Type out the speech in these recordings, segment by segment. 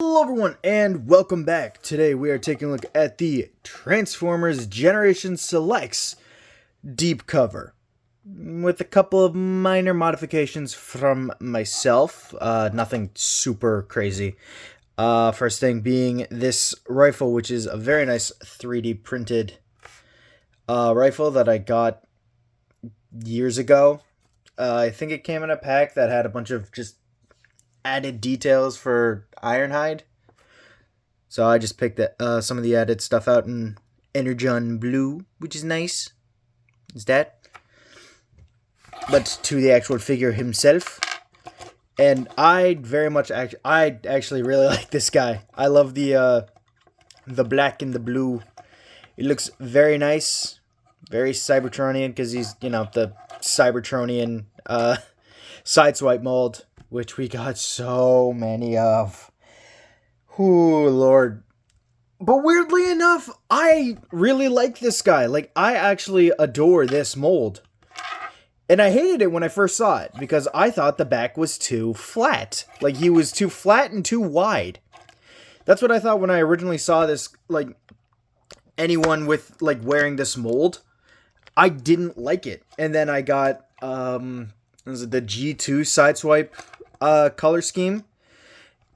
Hello everyone and welcome back. Today we are taking a look at the Transformers Generation Selects Deepcover with a couple of minor modifications from myself. Nothing super crazy. First thing being this rifle, which is a very nice 3D printed rifle that I got years ago. I think it came in a pack that had a bunch of just added details for Ironhide. So I just picked some of the added stuff out in Energon Blue, which is nice. Is that? But to the actual figure himself. And I actually really like this guy. I love the black and the blue. It looks very nice. Very Cybertronian, because he's, the Cybertronian Sideswipe mold, which we got so many of. Ooh, Lord. But weirdly enough, I really like this guy. Like, I actually adore this mold. And I hated it when I first saw it, because I thought the back was too flat. Like, he was too flat and too wide. That's what I thought when I originally saw this, like, anyone with, like, wearing this mold. I didn't like it. And then I got, was it the G2 Sideswipe color scheme?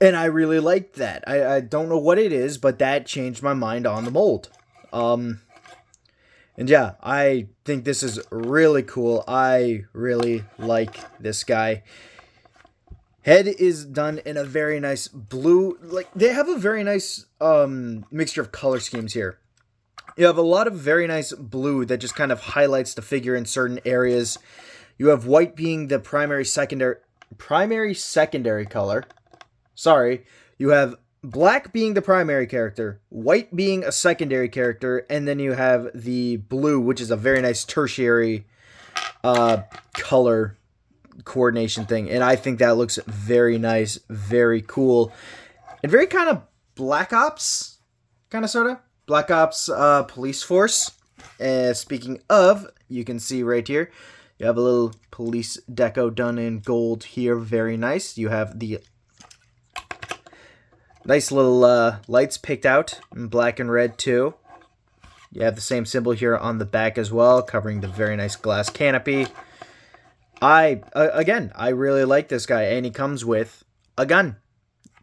And I really liked that. I don't know what it is, but that changed my mind on the mold. And yeah, I think this is really cool. I really like this guy. Head is done in a very nice blue. Like, they have a very nice mixture of color schemes here. You have a lot of very nice blue that just kind of highlights the figure in certain areas. You have white being the primary secondary color. Sorry. You have black being the primary character, white being a secondary character, and then you have the blue, which is a very nice tertiary color coordination thing. And I think that looks very nice, very cool, and very kind of Black Ops, kind of sort of. Black Ops police force. Speaking of, you can see right here, you have a little police deco done in gold here. Very nice. You have the nice little lights picked out in black and red too. You have the same symbol here on the back as well, covering the very nice glass canopy. Again, I really like this guy, and he comes with a gun.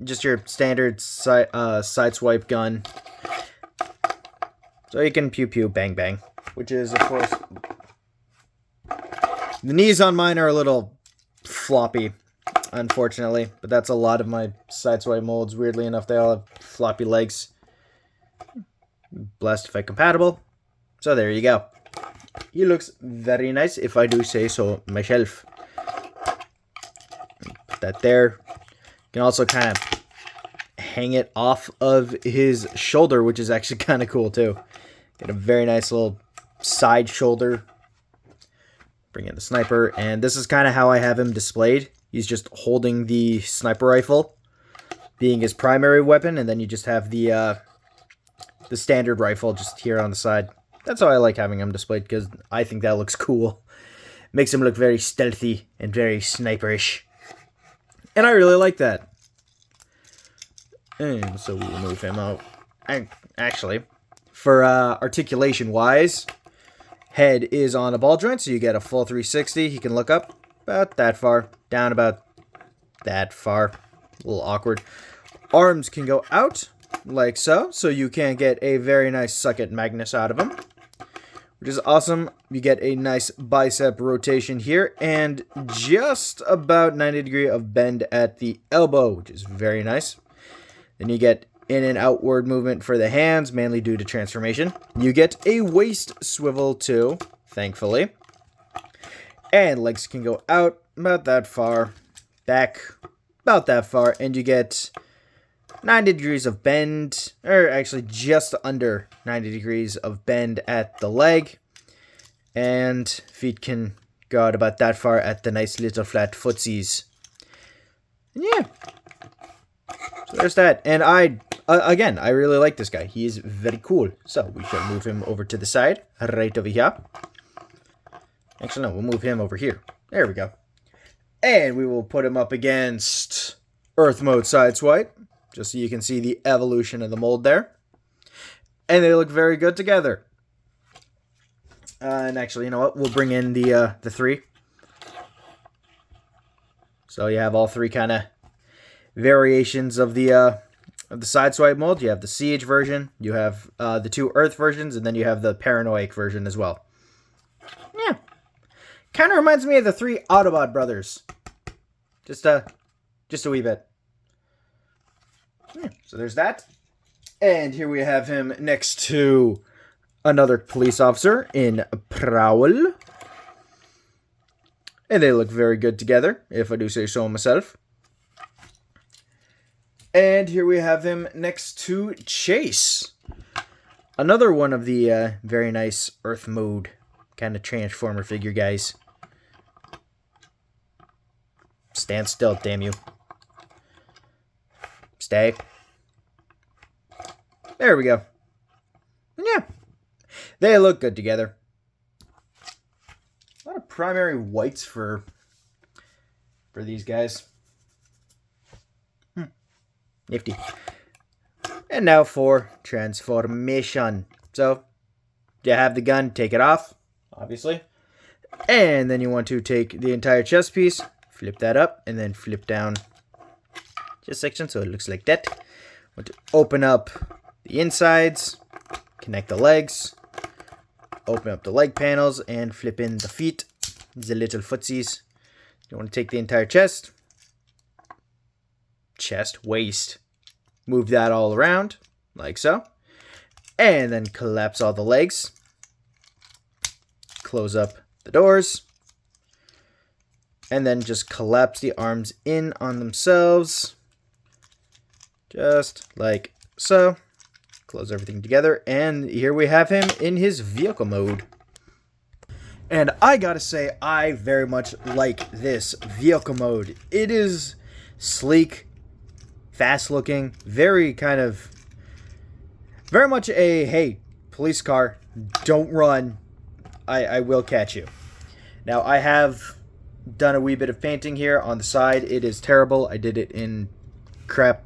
Just your standard sideswipe gun. So you can pew pew bang bang, which is, of course, the knees on mine are a little floppy, unfortunately, but that's a lot of my sideswipe molds. Weirdly enough, they all have floppy legs. Blastify compatible. So there you go. He looks very nice, if I do say so myself. Put that there. You can also kind of hang it off of his shoulder, which is actually kind of cool too. Get a very nice little side shoulder. Bring in the sniper, and this is kind of how I have him displayed. He's just holding the sniper rifle, being his primary weapon, and then you just have the standard rifle just here on the side. That's how I like having him displayed, because I think that looks cool. Makes him look very stealthy and very sniperish. And I really like that. And so we will move him out. And actually, for articulation-wise, head is on a ball joint, so you get a full 360. He can look up about that far, down about that far. A little awkward. Arms can go out, like so, so you can get a very nice Suck-It Magnus out of him, which is awesome. You get a nice bicep rotation here, and just about 90 degree of bend at the elbow, which is very nice. Then you get in and outward movement for the hands, mainly due to transformation. You get a waist swivel too, thankfully. And legs can go out about that far, back about that far, and you get 90 degrees of bend, or actually just under 90 degrees of bend at the leg. And feet can go out about that far at the nice little flat footsies. And yeah. So there's that. And again, I really like this guy. He is very cool. So we shall move him over to the side, right over here. Actually, no, we'll move him over here. There we go. And we will put him up against Earth Mode Sideswipe, which just so you can see the evolution of the mold there. And they look very good together. And actually, you know what? We'll bring in the 3. So you have all 3 kind of variations of the Sideswipe mold. You have the Siege version, you have the 2 Earth versions, and then you have the Paranoiac version as well. Yeah. Kind of reminds me of the 3 Autobot brothers. Just a wee bit. Yeah, so there's that. And here we have him next to another police officer in Prowl. And they look very good together, if I do say so myself. And here we have him next to Chase. Another one of the very nice Earth mode kind of Transformer figure guys. Stand still, damn you. Stay. There we go. Yeah. They look good together. A lot of primary whites for these guys. Nifty. And now for transformation. So, you have the gun, take it off, obviously. And then you want to take the entire chest piece, flip that up, and then flip down chest section so it looks like that. Want to open up the insides, connect the legs, open up the leg panels, and flip in the feet, the little footsies. You want to take the entire chest, waist, move that all around, like so, and then collapse all the legs, close up the doors, and then just collapse the arms in on themselves, just like so. Close everything together, and here we have him in his vehicle mode. And I gotta say, I very much like this vehicle mode. It is sleek, fast looking, very much a, hey, police car, don't run, I will catch you. Now, I have done a wee bit of painting here on the side. It is terrible. I did it in crap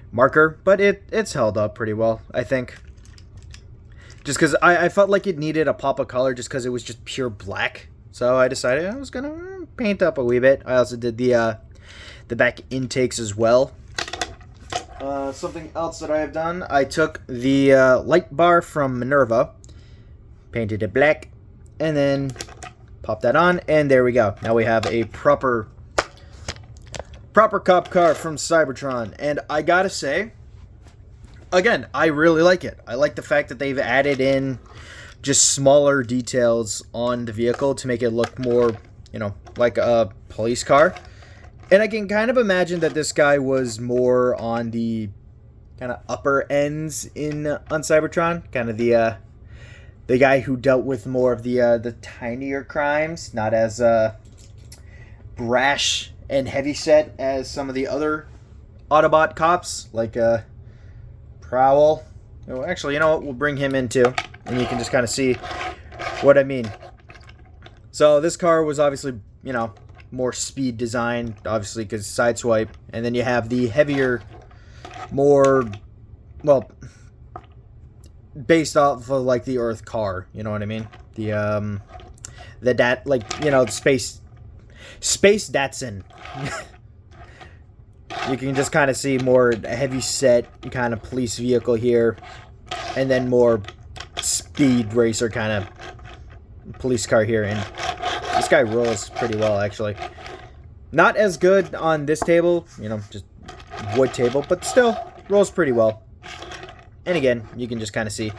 marker, but it's held up pretty well, I think. Just because I felt like it needed a pop of color just because it was just pure black. So I decided I was going to paint up a wee bit. I also did the back intakes as well. Something else that I have done, I took the light bar from Minerva, painted it black, and then popped that on, and there we go. Now we have a proper cop car from Cybertron, and I gotta say, again, I really like it. I like the fact that they've added in just smaller details on the vehicle to make it look more, you know, like a police car. And I can kind of imagine that this guy was more on the kind of upper ends on Cybertron, kind of the guy who dealt with more of the tinier crimes, not as brash and heavy set as some of the other Autobot cops, like Prowl. Oh, actually, you know what? We'll bring him in too, and you can just kind of see what I mean. So this car was obviously, you know, more speed design, obviously, because Sideswipe, and then you have the heavier, more, well, based off of like the Earth car, you know what I mean? The like, you know, the space Datsun. You can just kind of see more heavy set kind of police vehicle here, and then more speed racer kind of police car here, and this guy rolls pretty well, actually. Not as good on this table, you know, just wood table, but still rolls pretty well. And again, you can just kind of see.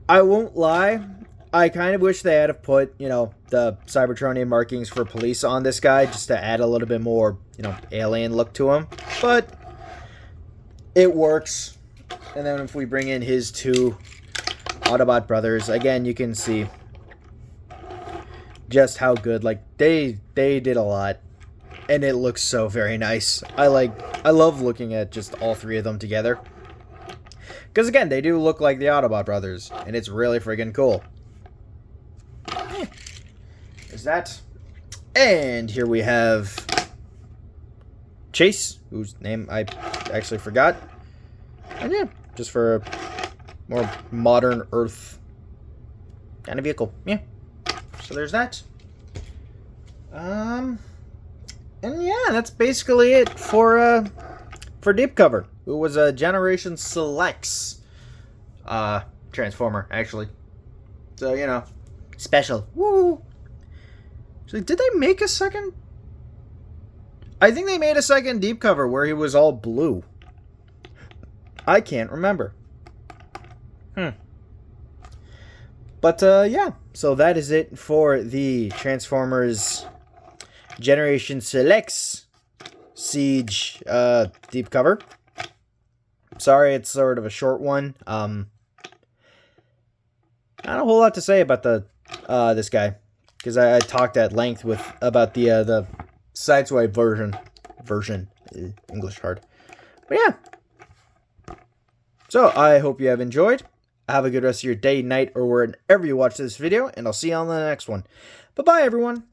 I won't lie, I kind of wish they had have put, you know, the Cybertronian markings for police on this guy just to add a little bit more, you know, alien look to him. But it works. And then if we bring in his 2 Autobot brothers, again, you can see just how good, like, they did a lot. And it looks so very nice. I love looking at just all 3 of them together. Because again, they do look like the Autobot brothers, and it's really friggin' cool. There's that. And here we have Chase, whose name I actually forgot. And yeah, just for a more modern Earth kind of vehicle. Yeah. So there's that. And yeah, that's basically it for Deepcover, who was a Generation Selects Transformer, actually. So, you know, special. Woo! So, did they make a second? I think they made a second Deepcover where he was all blue. I can't remember. But, yeah. So, that is it for the Transformers Generation Selects Siege Deepcover. Sorry, it's sort of a short one. Not a whole lot to say about the this guy, because I talked at length about the Sideswipe version. English hard. But yeah. So I hope you have enjoyed. Have a good rest of your day, night, or wherever you watch this video, and I'll see you on the next one. Bye-bye, everyone.